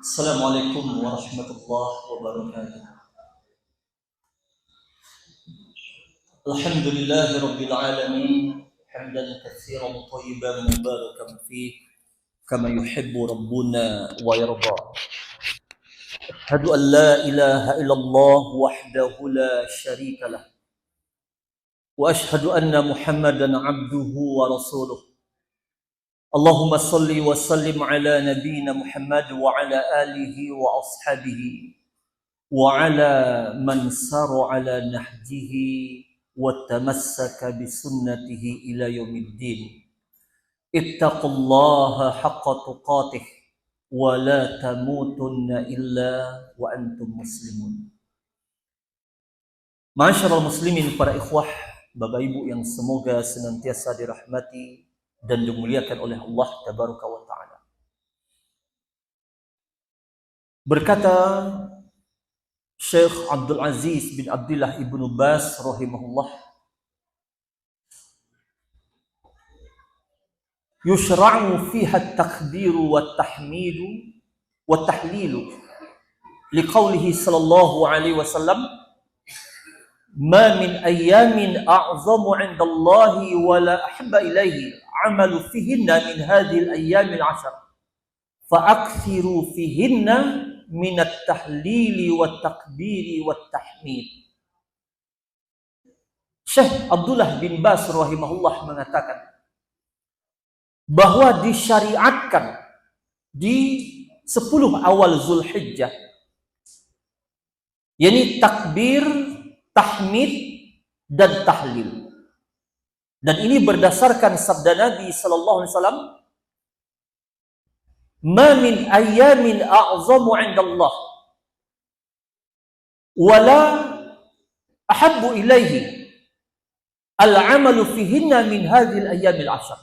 Assalamualaikum warahmatullahi wabarakatuh. Alhamdulillahi rabbil alamin. Hamdan katsiran thayyiban mubarakan fih kama yuhibbu rabbuna wa yarda. Asyhadu an la ilaha illallah wahdahu la syarika lah. Wa asyhadu anna Muhammadan abduhu wa rasuluh. Allahumma salli wa sallim ala nabiyyina Muhammad wa ala alihi wa ashabihi wa ala man sara ala nahjihi wa tamassaka bi sunnatihi ila yaumiddin. Ittaqullaha haqqa tuqatih wa la tamutunna illa wa antum muslimun. Ma'asyiral muslimin, para ikhwah, Bapak Ibu yang semoga senantiasa dirahmati dan dimuliakan oleh Allah tabaraka wa taala. Berkata Syekh Abdul Aziz bin Abdullah ibnu Baz rahimahullah, yushra'u fiha at-takbiru wat-tahmidu wat-tahlilu liqaulihi sallallahu alaihi wasallam, ma min ayyamin a'zamu 'inda Allahi wa la ahabba ilaihi 'amalu fihinna min hadhihi al-ayyamil 'ashar fa'akthiru fihinna min at-tahlili wat-takbiri wat-tahmid. Syekh Abdullah bin Baz rahimahullah mengatakan bahwa disyariatkan di 10 awal Zulhijjah, yakni takbir, tahmid dan tahlil. Dan ini berdasarkan sabda Nabi sallallahu alaihi wasallam, ma min ayyamin a'zamu 'inda Allah wa la ahabbu ilaihi al-'amalu fihinna min hadhihi al-ayyamil 'ashar.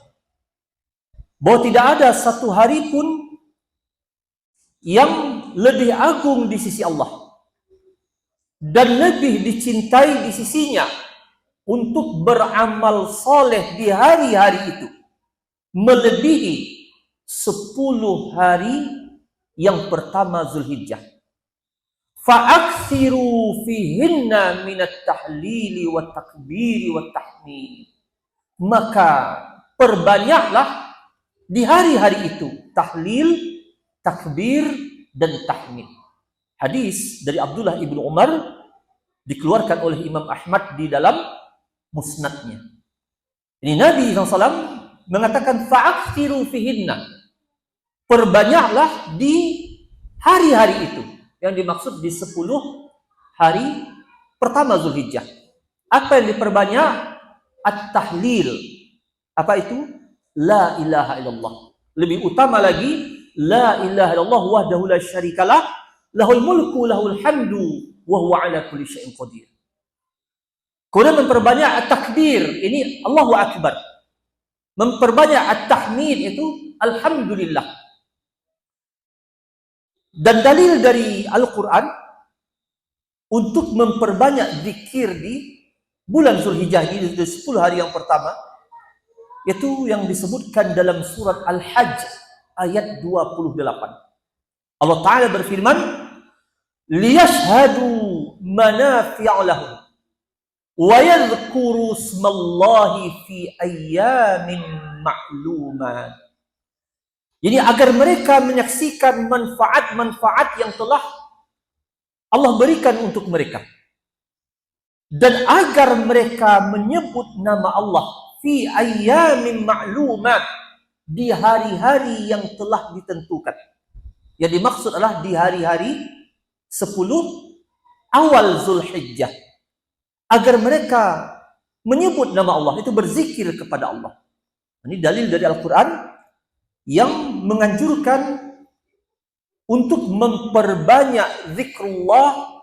Bahwa tidak ada satu hari pun yang lebih agung di sisi Allah dan lebih dicintai di sisinya untuk beramal soleh di hari-hari itu melebihi 10 hari yang pertama Zulhijjah. Fa'akthiru fihinna minat tahlili wat takbiri wat tahmid. Maka perbanyaklah di hari-hari itu tahlil, takbir dan tahmid. Hadis dari Abdullah ibnu Umar dikeluarkan oleh Imam Ahmad di dalam musnadnya. Ini Nabi SAW mengatakan fa'akthiru fihinna, perbanyaklah di hari-hari itu. Yang dimaksud di 10 hari pertama Zulhijjah. Apa yang diperbanyak? At-tahlil. Apa itu? La ilaha illallah. Lebih utama lagi, la ilaha illallah wahdahu la syarikalah, lahul mulku lahul hamdu wa huwa ala kulli syai'in qadir. Kemudian memperbanyak at-takbir, ini Allahu akbar. Memperbanyak at-tahmid itu alhamdulillah. Dan dalil dari Al-Quran untuk memperbanyak zikir di bulan Zulhijjah ini, di 10 hari yang pertama, itu yang disebutkan dalam surat Al-Hajj ayat 28. Allah Ta'ala berfirman, liyashhadu manafi'a lahum wa yadhkuru ismallahi fi ayyamin ma'lumat. Jadi agar mereka menyaksikan manfaat-manfaat yang telah Allah berikan untuk mereka. Dan agar mereka menyebut nama Allah fi ayyamin ma'lumat, di hari-hari yang telah ditentukan. Yang dimaksud adalah di hari-hari 10 awal Zulhijjah. Agar mereka menyebut nama Allah, itu berzikir kepada Allah. Ini dalil dari Al-Quran yang menganjurkan untuk memperbanyak zikrullah,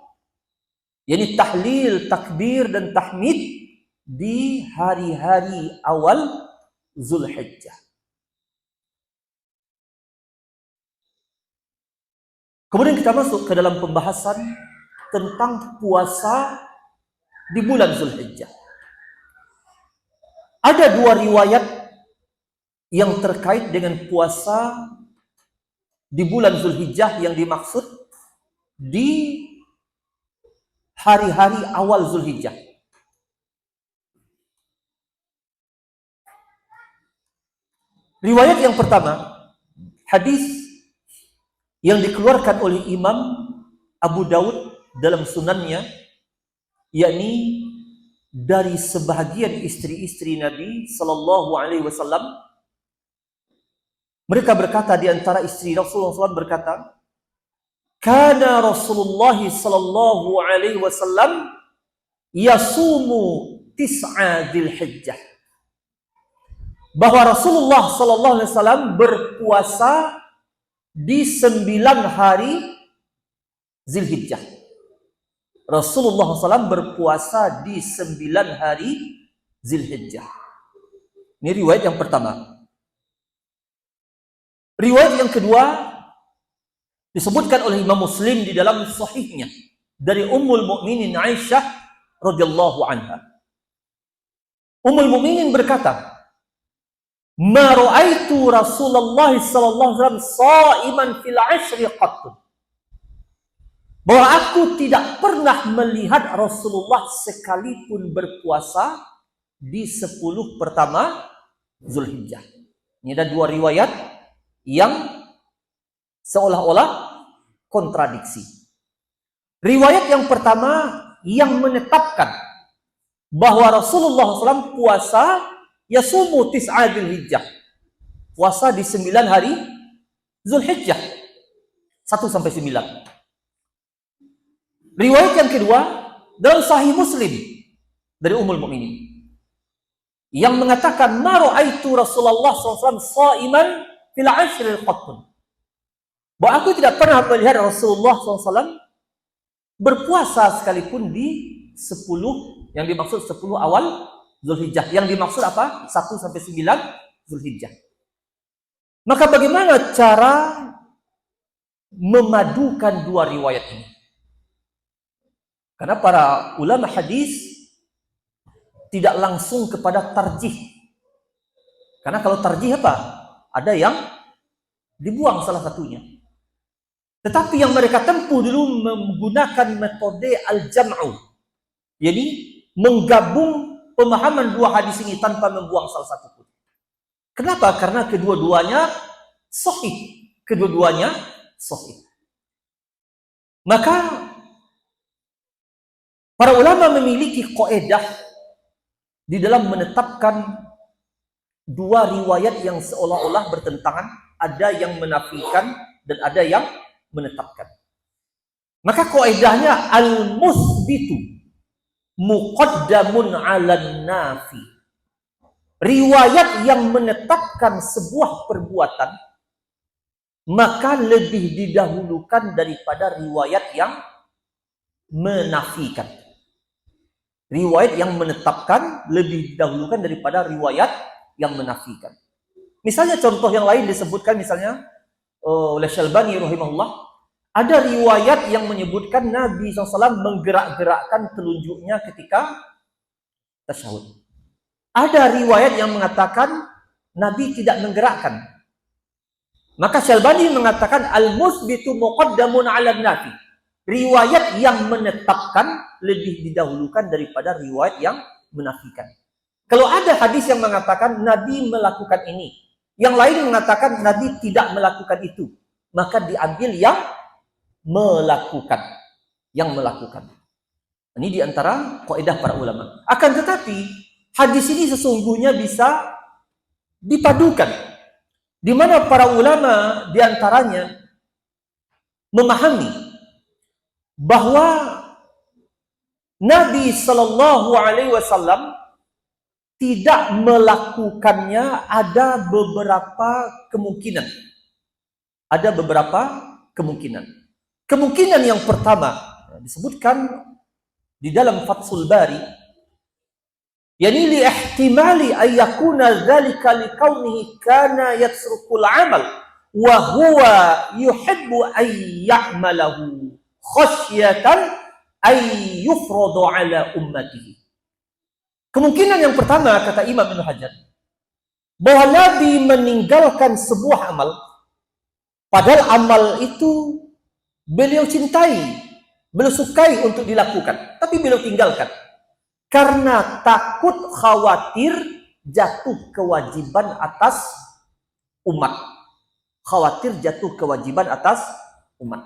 yakni tahlil, takbir dan tahmid di hari-hari awal Zulhijjah. Kemudian kita masuk ke dalam pembahasan tentang puasa di bulan Zulhijjah. Ada 2 riwayat yang terkait dengan puasa di bulan Zulhijjah yang dimaksud di hari-hari awal Zulhijjah. Riwayat yang pertama, hadis yang dikeluarkan oleh Imam Abu Daud dalam sunannya, yakni dari sebahagian istri-istri Nabi Sallallahu Alaihi Wasallam. Mereka berkata, di antara istri Rasulullah SAW berkata, "Kana Rasulullah Sallallahu Alaihi Wasallam yasumu tis'a Dzulhijjah." Bahwa Rasulullah Sallallahu Alaihi Wasallam berpuasa di 9 hari Zulhijjah. Rasulullah SAW berpuasa di 9 hari Zulhijjah. Ini riwayat yang pertama. Riwayat yang kedua disebutkan oleh Imam Muslim di dalam sahihnya dari Ummul Mukminin Aisyah radhiyallahu anha. Ummul Mukminin berkata, "Ma ra'aitu Rasulullah sallallahu alaihi wasallam sha'iman fil 'ashri qattu." Bahwa aku tidak pernah melihat Rasulullah sekalipun berpuasa di 10 pertama Zulhijjah. Ini ada dua riwayat yang seolah-olah kontradiksi. Riwayat yang pertama yang menetapkan bahwa Rasulullah SAW puasa yasumu tis'a Dzulhijjah, puasa di 9 hari Zulhijjah, 1 sampai 9. Riwayat yang kedua dalam Sahih Muslim dari Ummul Mukminin yang mengatakan, "Ma ra'aitu Rasulullah SAW sha'iman fil 'ashri qattun." Bahwa aku tidak pernah melihat Rasulullah SAW berpuasa sekalipun di 10, yang dimaksud 10 awal Zulhijjah. Yang dimaksud apa? 1 sampai 9 Zulhijjah. Maka bagaimana cara memadukan dua riwayat ini? Karena para ulama hadis tidak langsung kepada tarjih. Karena kalau tarjih apa? Ada yang dibuang salah satunya. Tetapi yang mereka tempuh dulu menggunakan metode al-jam'u. Jadi menggabung pemahaman dua hadis ini tanpa membuang salah satu pun. Kenapa? Karena kedua-duanya sahih. Kedua-duanya sahih. Maka para ulama memiliki kaidah di dalam menetapkan dua riwayat yang seolah-olah bertentangan, ada yang menafikan dan ada yang menetapkan. Maka kaidahnya al-musbitu muqaddamun 'alan nafi. Riwayat yang menetapkan sebuah perbuatan maka lebih didahulukan daripada riwayat yang menafikan. Riwayat yang menetapkan lebih didahulukan daripada riwayat yang menafikan. Misalnya contoh yang lain disebutkan misalnya oleh Syalbani rahimahullah, ada riwayat yang menyebutkan Nabi SAW menggerak-gerakkan telunjuknya ketika tasyahud. Ada riwayat yang mengatakan Nabi tidak menggerakkan. Maka Syalbani mengatakan al-musbitu muqaddamun 'ala nafi. Riwayat yang menetapkan lebih didahulukan daripada riwayat yang menafikan. Kalau ada hadis yang mengatakan Nabi melakukan ini, yang lain mengatakan Nabi tidak melakukan itu, maka diambil yang melakukan. Yang melakukan. Ini diantara kaidah para ulama. Akan tetapi, hadis ini sesungguhnya bisa dipadukan. Di mana para ulama diantaranya memahami bahwa Nabi Sallallahu Alaihi Wasallam tidak melakukannya, ada beberapa kemungkinan. Ada beberapa kemungkinan. Kemungkinan yang pertama disebutkan di dalam Fathul Bari, yani li ihtimali ay yakuna dzalika liqaunihi kana yatrukul amal wa huwa yuhibbu ay ya'malahu khasyatan ay yufradu ala ummatihi. Kemungkinan yang pertama, kata Imam Ibnu Hajar, bahwa Nabi meninggalkan sebuah amal Padahal amal itu beliau cintai, beliau sukai untuk dilakukan, tapi beliau tinggalkan. Karena takut khawatir jatuh kewajiban atas umat. Khawatir jatuh kewajiban atas umat.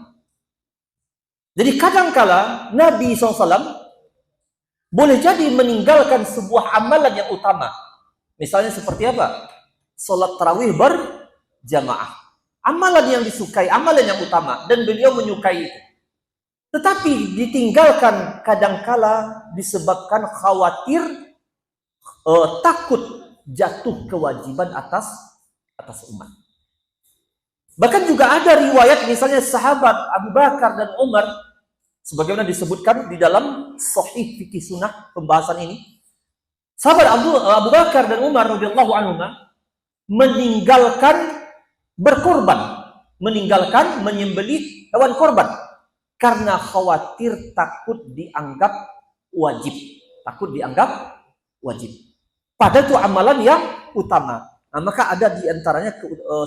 Jadi kadangkala Nabi SAW boleh jadi meninggalkan sebuah amalan yang utama. Misalnya seperti apa? Salat tarawih berjamaah. Amalan yang disukai, amalan yang utama. Dan beliau menyukai itu. Tetapi ditinggalkan kadangkala disebabkan khawatir, takut jatuh kewajiban atas umat. Bahkan juga ada riwayat misalnya sahabat Abu Bakar dan Umar, sebagaimana disebutkan di dalam Sahih Fikih Sunnah pembahasan ini. Sahabat Abu Bakar dan Umar radhiyallahu anhuma meninggalkan berkorban, meninggalkan menyembelih hewan korban karena khawatir takut dianggap wajib. Takut dianggap wajib. Padahal itu amalan yang utama. Nah, maka ada di antaranya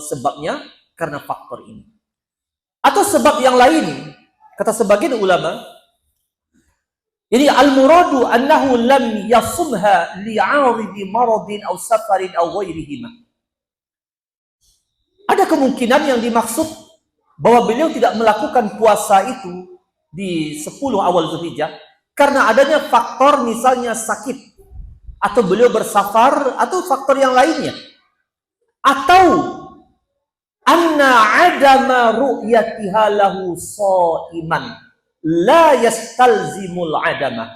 sebabnya karena faktor ini. Atau sebab yang lain, kata sebagian ulama, jadi al-muradu annahu lam yasumha li'aridi maradin aw safarin aw ghairihima. Ada kemungkinan yang dimaksud bahwa beliau tidak melakukan puasa itu di 10 awal Zulhijjah karena adanya faktor misalnya sakit atau beliau bersafar atau faktor yang lainnya. Atau anna adama ru'yatiha lahu sha'iman la yastalzimul adama.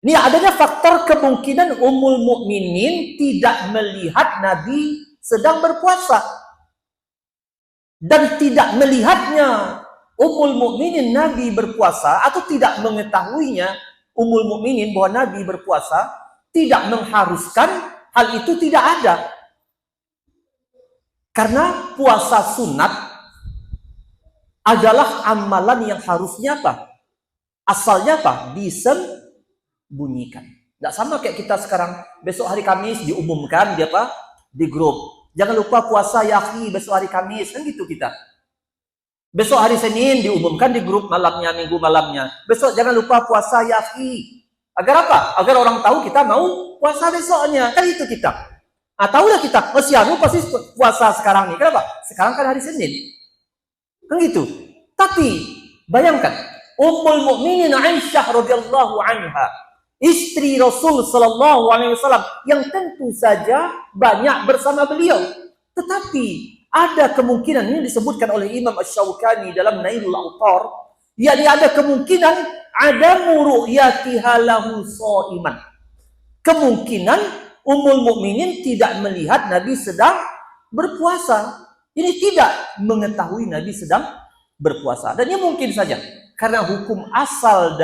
Ini adanya faktor kemungkinan Ummul Mukminin tidak melihat Nabi sedang berpuasa. Dan tidak melihatnya Ummul Mukminin Nabi berpuasa atau tidak mengetahuinya Ummul Mukminin bahwa Nabi berpuasa tidak mengharuskan hal itu tidak ada. Karena puasa sunat adalah amalan yang harusnya apa? Asalnya apa? Disembunyikan. Tidak sama kayak kita sekarang, besok hari Kamis diumumkan di apa? Di grup. Jangan lupa puasa ya akhi besok hari Kamis, kan gitu kita. Besok hari Senin diumumkan di grup malamnya, Minggu malamnya. Besok jangan lupa puasa ya akhi. Agar apa? Agar orang tahu kita mau puasa besoknya. Kan itu kita. Nah, tahulah kita, Sianu pasti puasa sekarang nih. Kenapa? Sekarang kan hari Senin. Kan gitu. Tapi bayangkan, Ummul Mukminin Aisyah radhiyallahu anha, istri Rasul sallallahu alaihi wasallam yang tentu saja banyak bersama beliau. Tetapi ada kemungkinan, ini disebutkan oleh Imam Asy-Syaukani dalam Nailul Awtar, yakni ada kemungkinan ada ru'yatiha lahu shaiman. Kemungkinan Ummul Mukminin tidak melihat Nabi sedang berpuasa. Ini tidak mengetahui Nabi sedang berpuasa. Dan ini mungkin saja karena hukum asal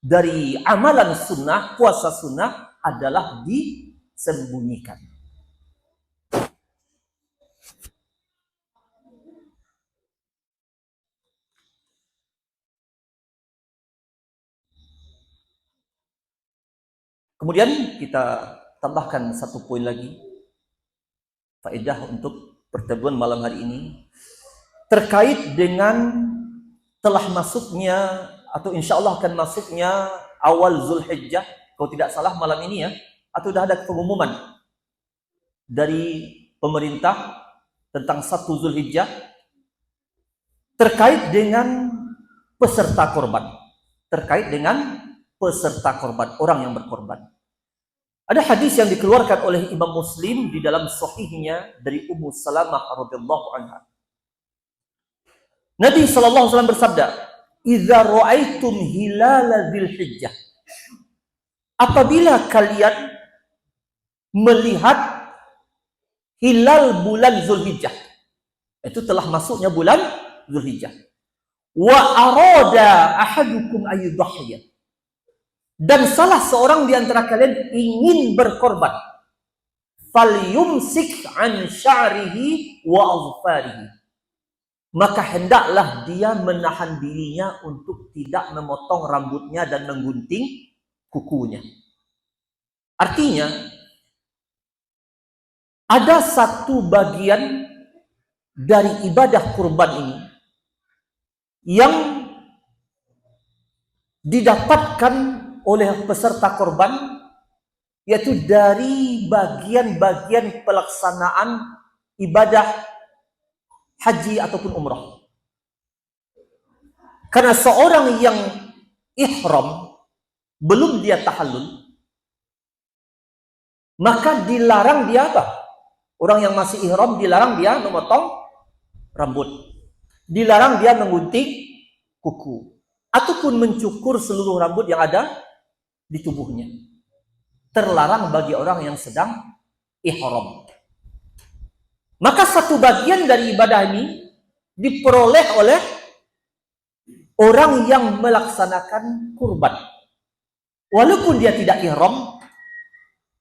dari amalan sunnah, puasa sunnah adalah disembunyikan. Kemudian kita tambahkan satu poin lagi, faedah untuk pertemuan malam hari ini, terkait dengan telah masuknya atau insya Allah akan masuknya awal Zulhijjah, kalau tidak salah malam ini ya, atau sudah ada pengumuman dari pemerintah tentang 1 Zulhijjah terkait dengan peserta korban. Terkait dengan peserta korban, orang yang berkorban. Ada hadis yang dikeluarkan oleh Imam Muslim di dalam sahihnya dari Ummu Salamah radhiyallahu anha. Nabi sallallahu alaihi wasallam bersabda, "Idza ra'aitum hilala Dzulhijjah." Apabila kalian melihat hilal bulan Zulhijjah, itu telah masuknya bulan Zulhijjah. Wa arada ahadukum ayyudhhiya. Dan salah seorang di antara kalian ingin berkorban, falyumsik an sya'rihi wa azfarihi. Maka hendaklah dia menahan dirinya untuk tidak memotong rambutnya dan menggunting kukunya. Artinya, ada satu bagian dari ibadah kurban ini yang didapatkan oleh peserta kurban, yaitu dari bagian-bagian pelaksanaan ibadah haji ataupun umrah. Karena seorang yang ihram belum dia tahallul, maka dilarang dia apa? Orang yang masih ihram dilarang dia memotong rambut, dilarang dia menggunting kuku, ataupun mencukur seluruh rambut yang ada di tubuhnya. Terlarang bagi orang yang sedang ihram. Maka satu bagian dari ibadah ini diperoleh oleh orang yang melaksanakan kurban. Walaupun dia tidak ihram,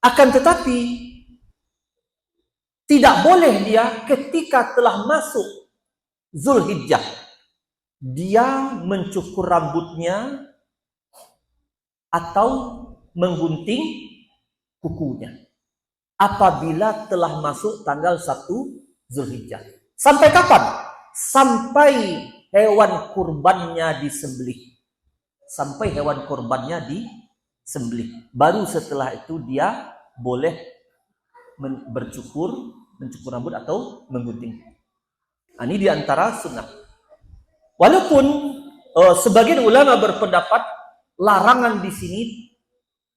akan tetapi tidak boleh dia ketika telah masuk Zulhijjah, dia mencukur rambutnya atau menggunting kukunya apabila telah masuk tanggal 1 Zulhijjah. Sampai kapan? Sampai hewan kurbannya disembelih. Sampai hewan kurbannya disembelih. Baru setelah itu dia boleh mencukur rambut atau menggunting. Nah, ini diantara sunnah. Walaupun sebagian ulama berpendapat larangan di sini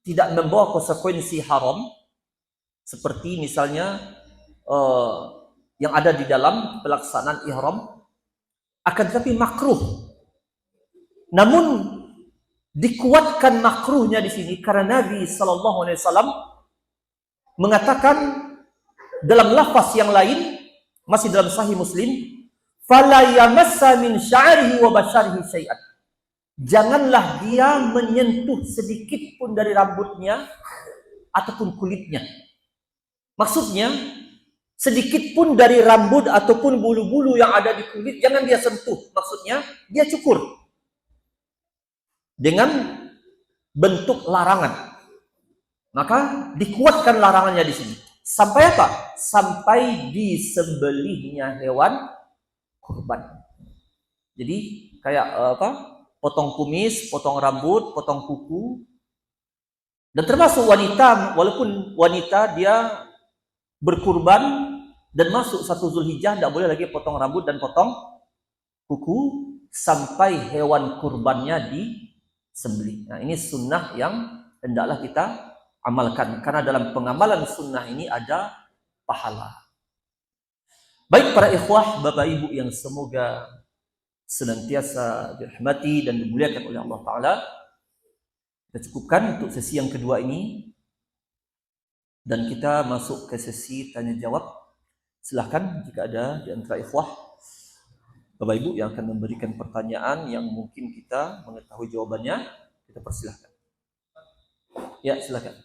tidak membawa konsekuensi haram, seperti misalnya yang ada di dalam pelaksanaan ihram, akan tetapi makruh. Namun dikuatkan makruhnya di sini karena Nabi Sallallahu Alaihi Wasallam mengatakan dalam lafaz yang lain, masih dalam Sahih Muslim, "Fala yamassa min sya'rihi wa basharihi syai'an." Janganlah dia menyentuh sedikit pun dari rambutnya ataupun kulitnya. Maksudnya, sedikit pun dari rambut ataupun bulu-bulu yang ada di kulit jangan dia sentuh. Maksudnya, dia cukur. Dengan bentuk larangan. Maka dikuatkan larangannya di sini. Sampai apa? Sampai disembelihnya hewan kurban. Jadi kayak potong kumis, potong rambut, potong kuku. Dan termasuk wanita, walaupun wanita dia berkurban dan masuk 1 Zulhijjah, tidak boleh lagi potong rambut dan potong kuku sampai hewan kurbannya disembelih. Nah, ini sunnah yang hendaklah kita amalkan, karena dalam pengamalan sunnah ini ada pahala. Baik para ikhwah, bapak ibu yang semoga senantiasa dirahmati dan dimuliakan oleh Allah Ta'ala, kita cukupkan untuk sesi yang kedua ini dan kita masuk ke sesi tanya jawab. Silahkan jika ada di antara ikhwah bapak ibu yang akan memberikan pertanyaan yang mungkin kita mengetahui jawabannya, kita persilahkan. Ya, silakan.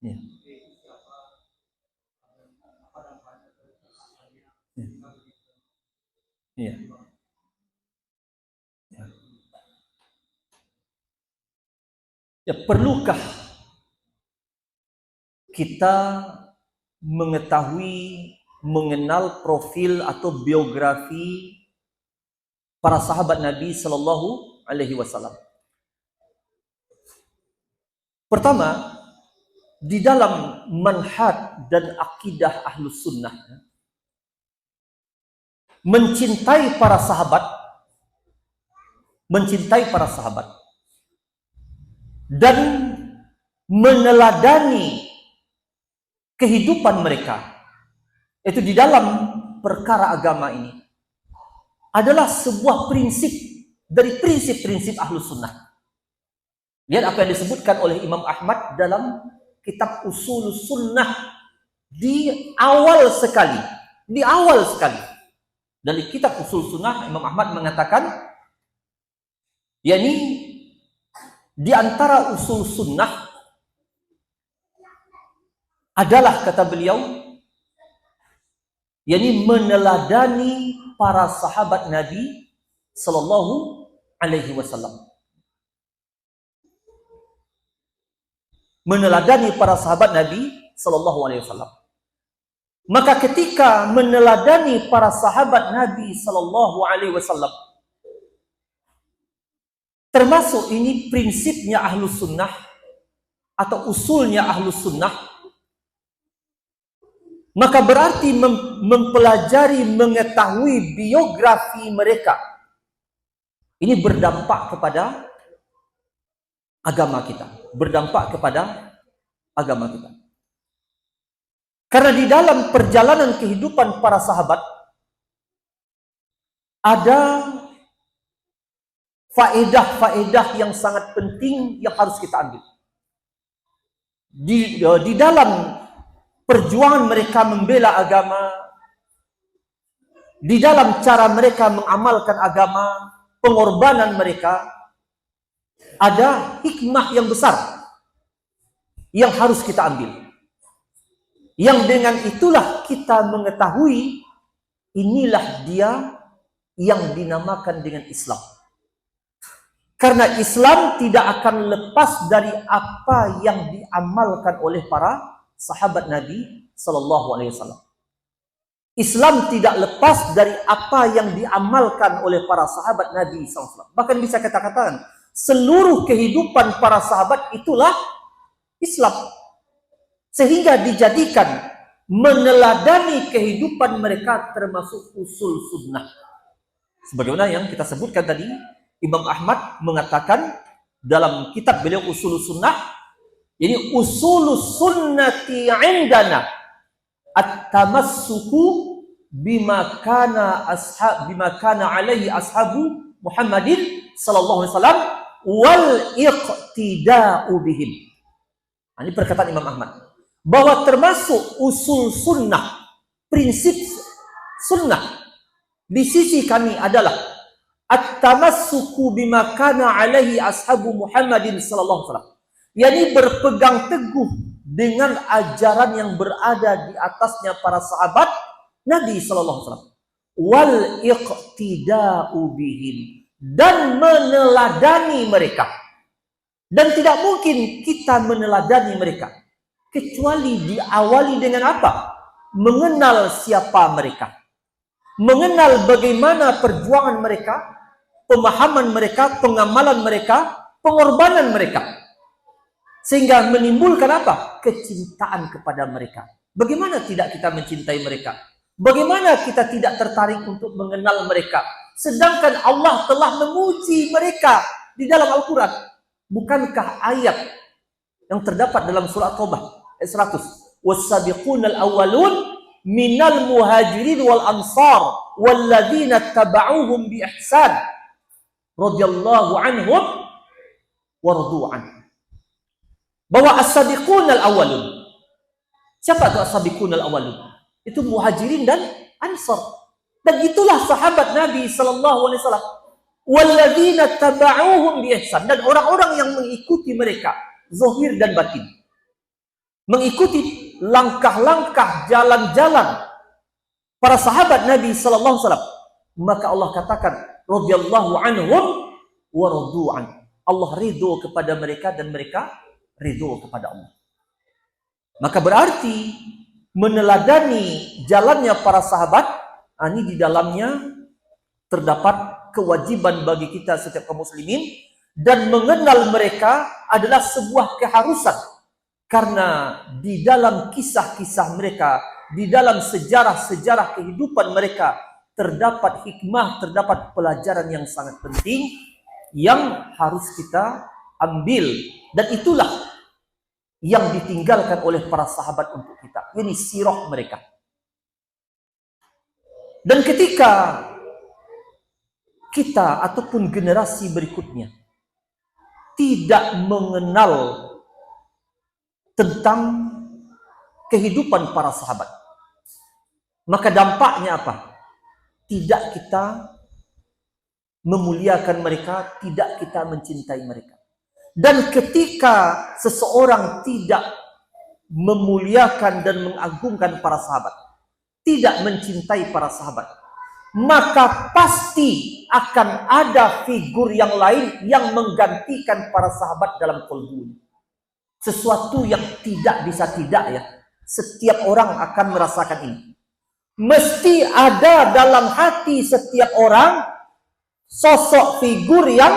Ya. Ya. Ya. Ya, perlukah kita mengetahui, mengenal profil atau biografi para sahabat Nabi Sallallahu Alaihi Wasallam? Pertama, di dalam manhaj dan akidah Ahlus Sunnah, mencintai para sahabat dan meneladani kehidupan mereka itu di dalam perkara agama ini adalah sebuah prinsip dari prinsip-prinsip Ahlus Sunnah. Lihat apa yang disebutkan oleh Imam Ahmad dalam kitab Ushulus Sunnah di awal sekali. Dari kitab Ushul Sunnah, Imam Ahmad mengatakan, yakni di antara usul sunnah adalah, kata beliau, yakni meneladani para sahabat Nabi sallallahu alaihi wasallam. Meneladani para sahabat Nabi sallallahu alaihi wasallam. Maka ketika meneladani para sahabat Nabi sallallahu alaihi wasallam, termasuk ini prinsipnya Ahlus Sunnah atau usulnya Ahlus Sunnah, maka berarti mempelajari, mengetahui biografi mereka. Ini berdampak kepada agama kita, berdampak kepada agama kita. Karena di dalam perjalanan kehidupan para sahabat ada faedah-faedah yang sangat penting yang harus kita ambil. Di dalam perjuangan mereka membela agama, di dalam cara mereka mengamalkan agama, pengorbanan mereka, ada hikmah yang besar yang harus kita ambil. Yang dengan itulah kita mengetahui inilah dia yang dinamakan dengan Islam. Karena Islam tidak akan lepas dari apa yang diamalkan oleh para sahabat Nabi sallallahu alaihi wasallam. Islam tidak lepas dari apa yang diamalkan oleh para sahabat Nabi sallallahu alaihi wasallam. Bahkan bisa kita katakan seluruh kehidupan para sahabat itulah Islam. Sehingga dijadikan meneladani kehidupan mereka termasuk usul sunnah. Sebagaimana yang kita sebutkan tadi, Imam Ahmad mengatakan dalam kitab beliau Usul Sunnah, ini usul sunnati indana at-tamassuku bima kana alaihi ashabu Muhammadin sallallahu alaihi wasallam wal iqtida'u bihim. Ini perkataan Imam Ahmad. Bahwa termasuk usul sunnah, prinsip sunnah di sisi kami adalah at-tamassuku bima kana alaihi ashabu Muhammadin sallallahu alaihi wasallam. yakni berpegang teguh dengan ajaran yang berada di atasnya para sahabat Nabi sallallahu alaihi wasallam. Wal iqtida'u bihim, dan meneladani mereka. Dan tidak mungkin kita meneladani mereka kecuali diawali dengan apa? Mengenal siapa mereka. Mengenal bagaimana perjuangan mereka, pemahaman mereka, pengamalan mereka, pengorbanan mereka. Sehingga menimbulkan apa? Kecintaan kepada mereka. Bagaimana tidak kita mencintai mereka? Bagaimana kita tidak tertarik untuk mengenal mereka? Sedangkan Allah telah memuji mereka di dalam Al-Quran. Bukankah ayat yang terdapat dalam surah Taubah ayat 100? Was-sabiqunal awwalun minal muhajirin wal ansar walladzina tabauhum bi ihsan radhiyallahu anhum wa radu an. Bahwa as-sabiqunal awwalun. Siapa itu as-sabiqunal awwalun? Itu muhajirin dan ansar. Dan itulah sahabat Nabi sallallahu alaihi wasallam. Walladzina tabauhum bi ihsan, dan orang-orang yang mengikuti mereka zahir dan batin. Mengikuti langkah-langkah, jalan-jalan para sahabat Nabi sallallahu alaihi wasallam. Maka Allah katakan radhiyallahu anhum wa radu an. Allah ridho kepada mereka dan mereka ridho kepada Allah. Maka berarti meneladani jalannya para sahabat, ini di dalamnya terdapat kewajiban bagi kita setiap kaum muslimin, dan mengenal mereka adalah sebuah keharusan. Karena di dalam kisah-kisah mereka, di dalam sejarah-sejarah kehidupan mereka, terdapat hikmah, terdapat pelajaran yang sangat penting yang harus kita ambil. Dan itulah yang ditinggalkan oleh para sahabat untuk kita. Ini sirah mereka. Dan ketika kita ataupun generasi berikutnya tidak mengenal tentang kehidupan para sahabat, maka dampaknya apa? Tidak kita memuliakan mereka, tidak kita mencintai mereka. Dan ketika seseorang tidak memuliakan dan mengagungkan para sahabat, tidak mencintai para sahabat, maka pasti akan ada figur yang lain yang menggantikan para sahabat dalam qalbu. Sesuatu yang tidak bisa tidak ya. Setiap orang akan merasakan ini. Mesti ada dalam hati setiap orang sosok figur yang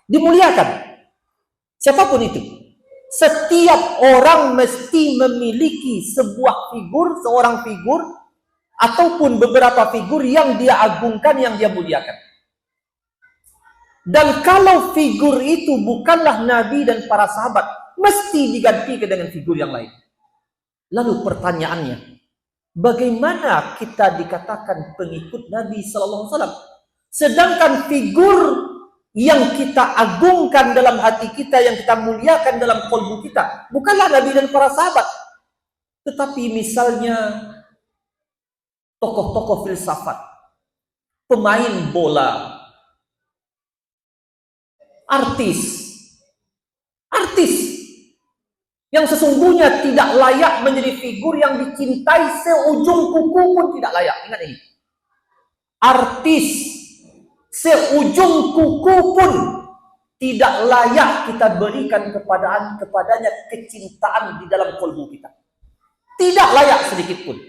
dimuliakan. Siapapun itu. Setiap orang mesti memiliki sebuah figur, seorang figur, ataupun beberapa figur yang dia agungkan, yang dia muliakan. Dan kalau figur itu bukanlah Nabi dan para sahabat, mesti digantikan dengan figur yang lain. Lalu pertanyaannya, bagaimana kita dikatakan pengikut Nabi Sallallahu Alaihi Wasallam? Sedangkan figur yang kita agungkan dalam hati kita, yang kita muliakan dalam qalbu kita, bukanlah Nabi dan para sahabat, tetapi misalnya tokoh-tokoh filsafat, pemain bola, artis yang sesungguhnya tidak layak menjadi figur yang dicintai seujung kuku pun tidak layak. Ingat ini. Artis seujung kuku pun tidak layak kita berikan kepadanya kecintaan di dalam qalbu kita. Tidak layak sedikit pun.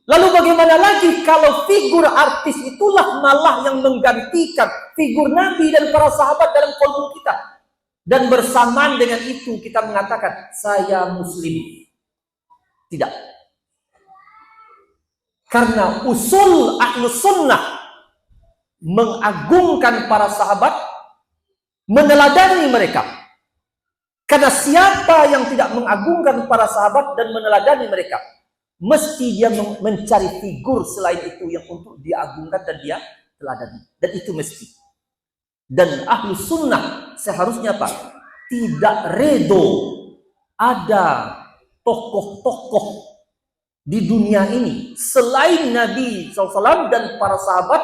Lalu bagaimana lagi kalau figur artis itulah malah yang menggantikan figur Nabi dan para sahabat dalam qalbu kita. Dan bersamaan dengan itu kita mengatakan, saya Muslim. Tidak. Karena usul Ahlus Sunnah mengagungkan para sahabat, meneladani mereka. Karena siapa yang tidak mengagungkan para sahabat dan meneladani mereka, mesti dia mencari figur selain itu yang untuk diagungkan dan dia teladani. Dan itu mesti. Dan Ahlus Sunnah seharusnya Pak, tidak redo ada tokoh-tokoh di dunia ini selain Nabi SAW dan para sahabat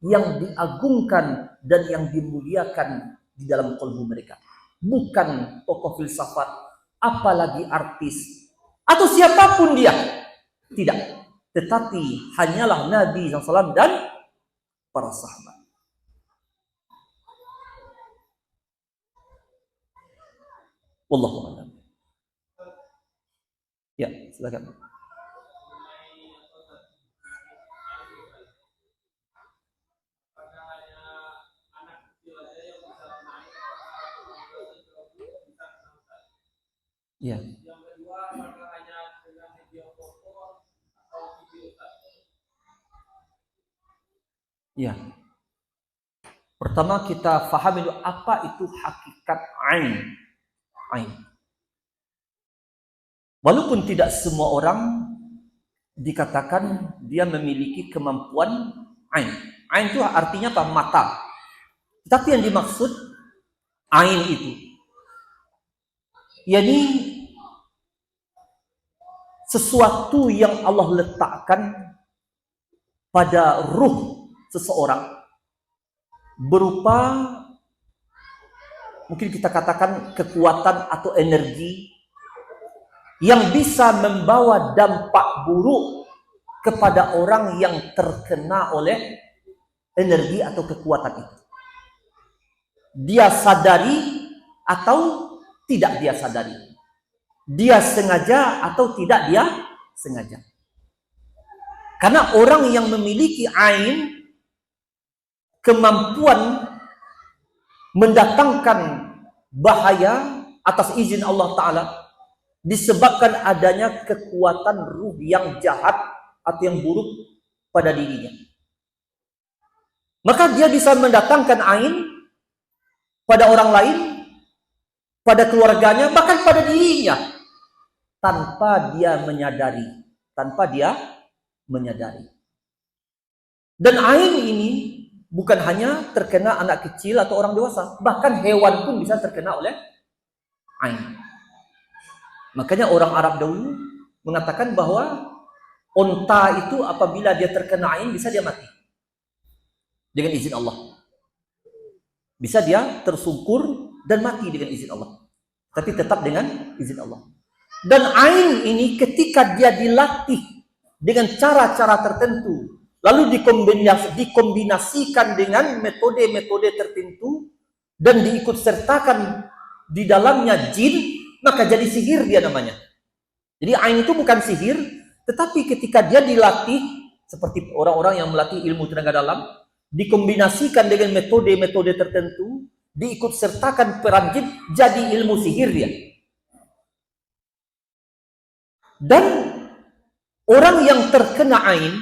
yang diagungkan dan yang dimuliakan di dalam qalbu mereka. Bukan tokoh filsafat, apalagi artis, atau siapapun dia. Tidak. Tetapi hanyalah Nabi SAW dan para sahabat. Wallahu a'lam. Ya, silakan. Ya. Yang kedua, apakah hanya dengan video foto atau video? Ya. Pertama kita fahami dulu apa itu hakikat ain. Walaupun tidak semua orang dikatakan dia memiliki kemampuan ain. Ain itu artinya apa? Mata. Tapi yang dimaksud ain itu, yakni sesuatu yang Allah letakkan pada ruh seseorang berupa, mungkin kita katakan kekuatan atau energi yang bisa membawa dampak buruk kepada orang yang terkena oleh energi atau kekuatan itu. Dia sadari atau tidak dia sadari. Dia sengaja atau tidak dia sengaja. Karena orang yang memiliki ain, kemampuan mendatangkan bahaya atas izin Allah Ta'ala, disebabkan adanya kekuatan ruh yang jahat atau yang buruk pada dirinya. Maka dia bisa mendatangkan ain pada orang lain, pada keluarganya, bahkan pada dirinya, tanpa dia menyadari. Dan ain ini bukan hanya terkena anak kecil atau orang dewasa, bahkan hewan pun bisa terkena oleh ain. Makanya orang Arab dahulu mengatakan bahwa onta itu apabila dia terkena ain bisa dia mati dengan izin Allah. Bisa dia tersungkur dan mati dengan izin Allah. Tapi tetap dengan izin Allah. Dan ain ini ketika dia dilatih dengan cara-cara tertentu, lalu dikombinasikan dengan metode-metode tertentu, dan diikut sertakan di dalamnya jin, maka jadi sihir dia namanya. Jadi ain itu bukan sihir, tetapi ketika dia dilatih, seperti orang-orang yang melatih ilmu tenaga dalam, dikombinasikan dengan metode-metode tertentu, diikut sertakan peran jin, jadi ilmu sihir dia. Dan orang yang terkena ain,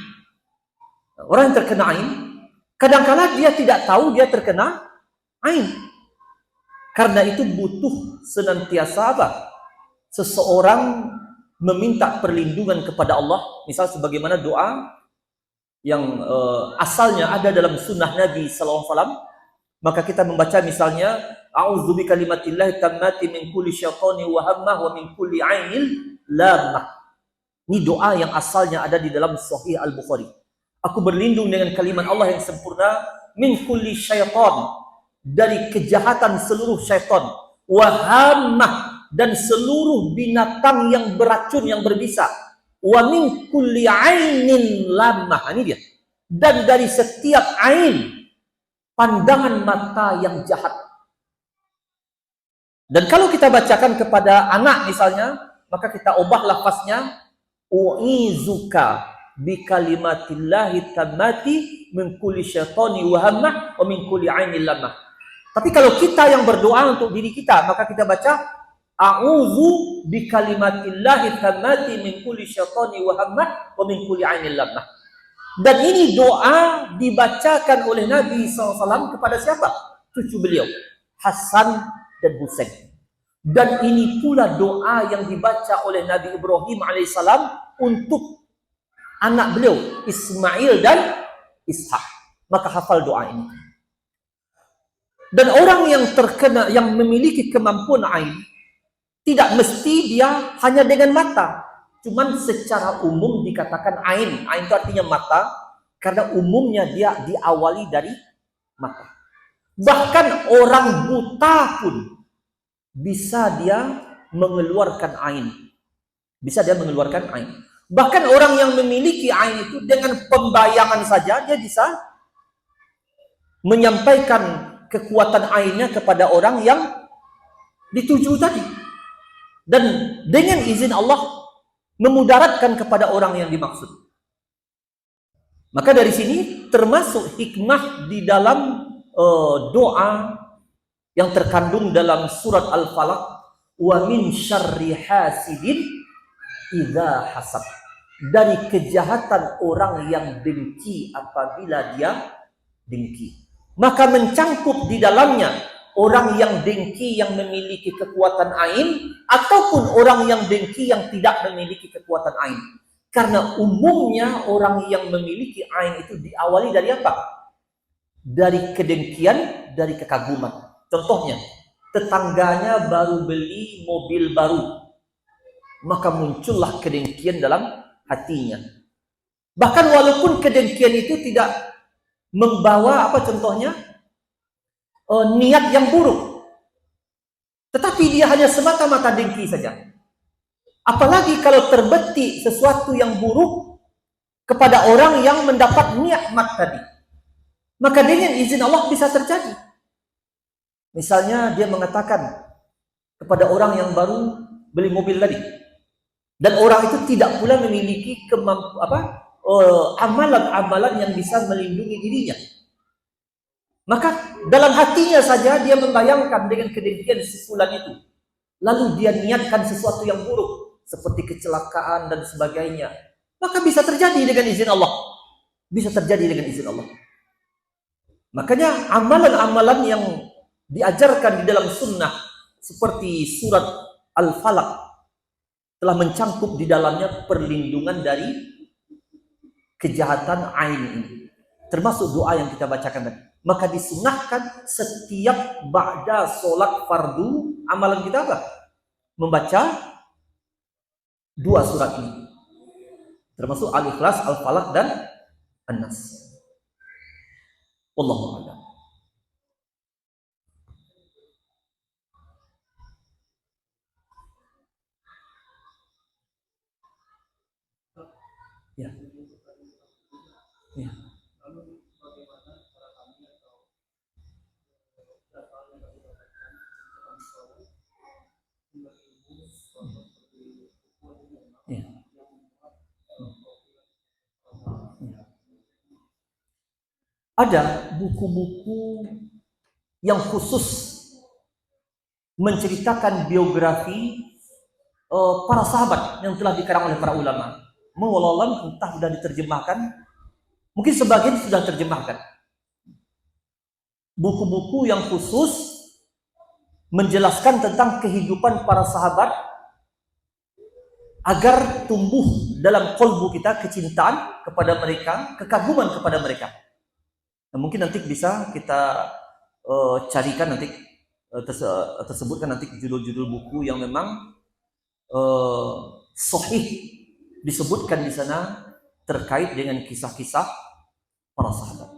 kadang-kala dia tidak tahu dia terkena ain. Karena itu butuh senantiasa seseorang meminta perlindungan kepada Allah, misal sebagaimana doa yang asalnya ada dalam sunnah Nabi SAW. Maka kita membaca misalnya, a'udzu bikalimatillahi tammati min kulli syaitani wa hammah wa min kulli ainil lamah. Ini doa yang asalnya ada di dalam Sahih Al-Bukhari. Aku berlindung dengan kalimat Allah yang sempurna, min kulli syaitan, dari kejahatan seluruh syaitan, wa hammah, dan seluruh binatang yang beracun, yang berbisa, wa min kulli ainin lamah. Ini dia. Dan dari setiap ain, pandangan mata yang jahat. Dan kalau kita bacakan kepada anak misalnya, maka kita ubah lafaznya, u'izuka bikalimatillahi tammati min kulli syaitani wa hammah wa min kulli ainil lamah. Tapi kalau kita yang berdoa untuk diri kita, maka kita baca, a'udzu bikalimatillahi tammati min kulli syaitani wa hammah wa min kulli ainil lamah. Dan ini doa dibacakan oleh Nabi SAW kepada siapa? Cucu beliau, Hasan dan Husain. Dan ini pula doa yang dibaca oleh Nabi Ibrahim alaihissalam untuk anak beliau, Ismail dan Ishak. Maka hafal doa ini. Dan orang yang terkena, yang memiliki kemampuan ain, tidak mesti dia hanya dengan mata. Cuman secara umum dikatakan ain. Ain itu artinya mata, karena umumnya dia diawali dari mata. Bahkan orang buta pun bisa dia mengeluarkan ain. Bisa dia mengeluarkan ain. Bahkan orang yang memiliki ain itu dengan pembayangan saja dia bisa menyampaikan kekuatan ainnya kepada orang yang dituju tadi. Dan dengan izin Allah memudaratkan kepada orang yang dimaksud. Maka dari sini termasuk hikmah di dalam doa yang terkandung dalam surat Al-Falaq, wa min syarri hasidin idza hasad. Dari kejahatan orang yang dengki apabila dia dengki. Maka mencangkup di dalamnya orang yang dengki yang memiliki kekuatan ain, ataupun orang yang dengki yang tidak memiliki kekuatan ain. Karena umumnya orang yang memiliki ain itu diawali dari apa? Dari kedengkian, dari kekaguman. Contohnya, tetangganya baru beli mobil baru, maka muncullah kedengkian dalam hatinya. Bahkan walaupun kedengkian itu tidak membawa contohnya niat yang buruk, tetapi dia hanya semata-mata dengki saja. Apalagi kalau terbetik sesuatu yang buruk kepada orang yang mendapat nikmat tadi, maka dengan izin Allah bisa terjadi. Misalnya dia mengatakan kepada orang yang baru beli mobil tadi, dan orang itu tidak pula memiliki amalan-amalan yang bisa melindungi dirinya. Maka dalam hatinya saja dia membayangkan dengan kedengkian susulan itu. Lalu dia niatkan sesuatu yang buruk, seperti kecelakaan dan sebagainya. Maka bisa terjadi dengan izin Allah. Bisa terjadi dengan izin Allah. Makanya amalan-amalan yang diajarkan di dalam sunnah, seperti surat Al-Falaq, telah mencangkup di dalamnya perlindungan dari kejahatan ain ini. Termasuk doa yang kita bacakan tadi. Maka disunahkan setiap ba'da solat fardu, amalan kita apa? Membaca dua surat ini. Termasuk Al-Ikhlas, Al-Falaq, dan An-Nas. Wallahu a'lam. Ya. Ya. Ya. Ada buku-buku yang khusus menceritakan biografi para sahabat yang telah dikarang oleh para ulama. Wallahualam entah sudah diterjemahkan, mungkin sebagian sudah terjemahkan. Buku-buku yang khusus menjelaskan tentang kehidupan para sahabat agar tumbuh dalam kolbu kita kecintaan kepada mereka, kekaguman kepada mereka. Nah, mungkin nanti bisa kita carikan nanti tersebutkan nanti judul-judul buku yang memang sahih disebutkan di sana terkait dengan kisah-kisah para sahabat.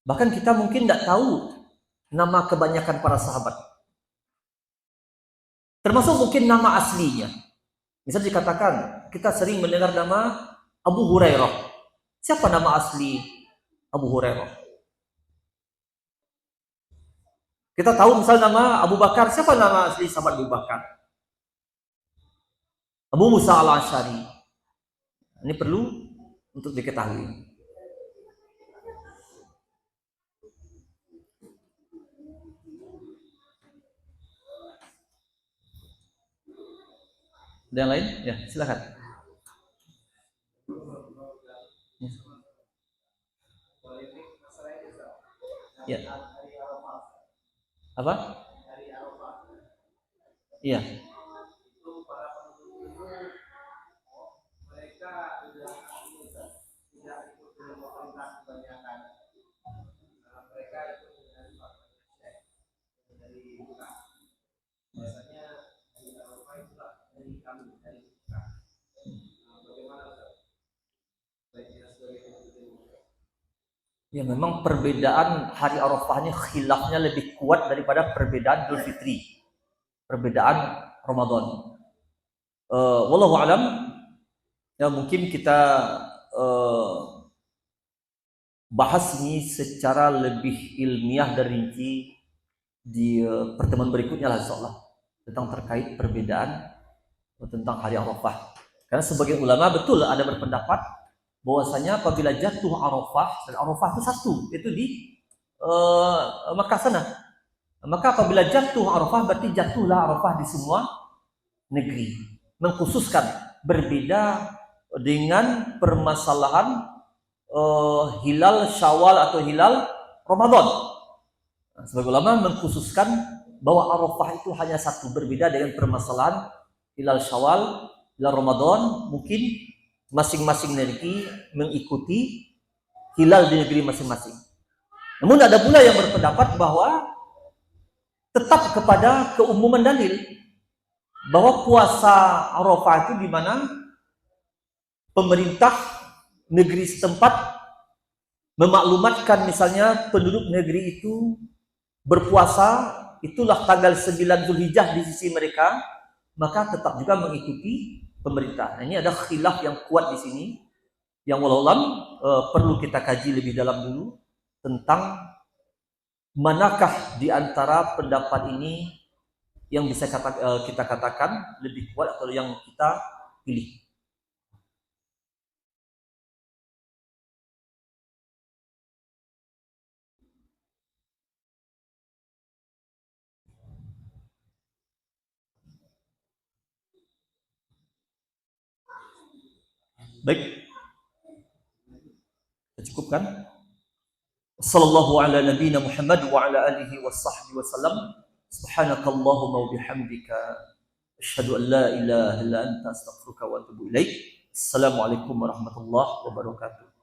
Bahkan kita mungkin tidak tahu nama kebanyakan para sahabat. Termasuk mungkin nama aslinya. Misalnya dikatakan, kita sering mendengar nama Abu Hurairah. Siapa nama asli Abu Hurairah? Kita tahu misalnya nama Abu Bakar. Siapa nama asli sahabat Abu Bakar? Abu Musa al-Asy'ari. Ini perlu untuk diketahui. Ada yang lain? Ya, silakan. Ya. Apa? Iya. Ya memang perbedaan hari Arafahnya khilafnya lebih kuat daripada perbedaan Idul Fitri, perbedaan Ramadan. Wallahu alam. Ya mungkin kita bahas ini secara lebih ilmiah dan rinci di pertemuan berikutnya lah insyaallah tentang terkait perbedaan tentang hari Arafah. Karena sebagian ulama betul ada berpendapat bahwasanya apabila jatuh Arafah, dan Arafah itu satu, itu di Makkah sana. Maka apabila jatuh Arafah berarti jatuhlah Arafah di semua negeri. Mengkhususkan berbeda dengan permasalahan hilal Syawal atau hilal Ramadan. Sebagai ulama mengkhususkan bahwa Arafah itu hanya satu, berbeda dengan permasalahan hilal Syawal, hilal Ramadan. Mungkin masing-masing negeri mengikuti hilal di negeri masing-masing. Namun ada pula yang berpendapat bahwa tetap kepada keumuman dalil bahwa puasa Arafah itu di mana pemerintah negeri setempat memaklumatkan misalnya penduduk negeri itu berpuasa, itulah tanggal 9 Zulhijjah di sisi mereka, maka tetap juga mengikuti pemerintah. Nah, ini ada khilaf yang kuat di sini yang wallahualam perlu kita kaji lebih dalam dulu tentang manakah di antara pendapat ini yang bisa kita katakan lebih kuat atau yang kita pilih. Baik, cukupkan. Sallallahu ala nabiyina Muhammad wa ala alihi wa sahbihi wasallam. Subhanakallahumma wa bihamdika asyhadu an la ilaha illa anta astaghfiruka wa atubu ilaik. Assalamualaikum warahmatullahi wabarakatuh.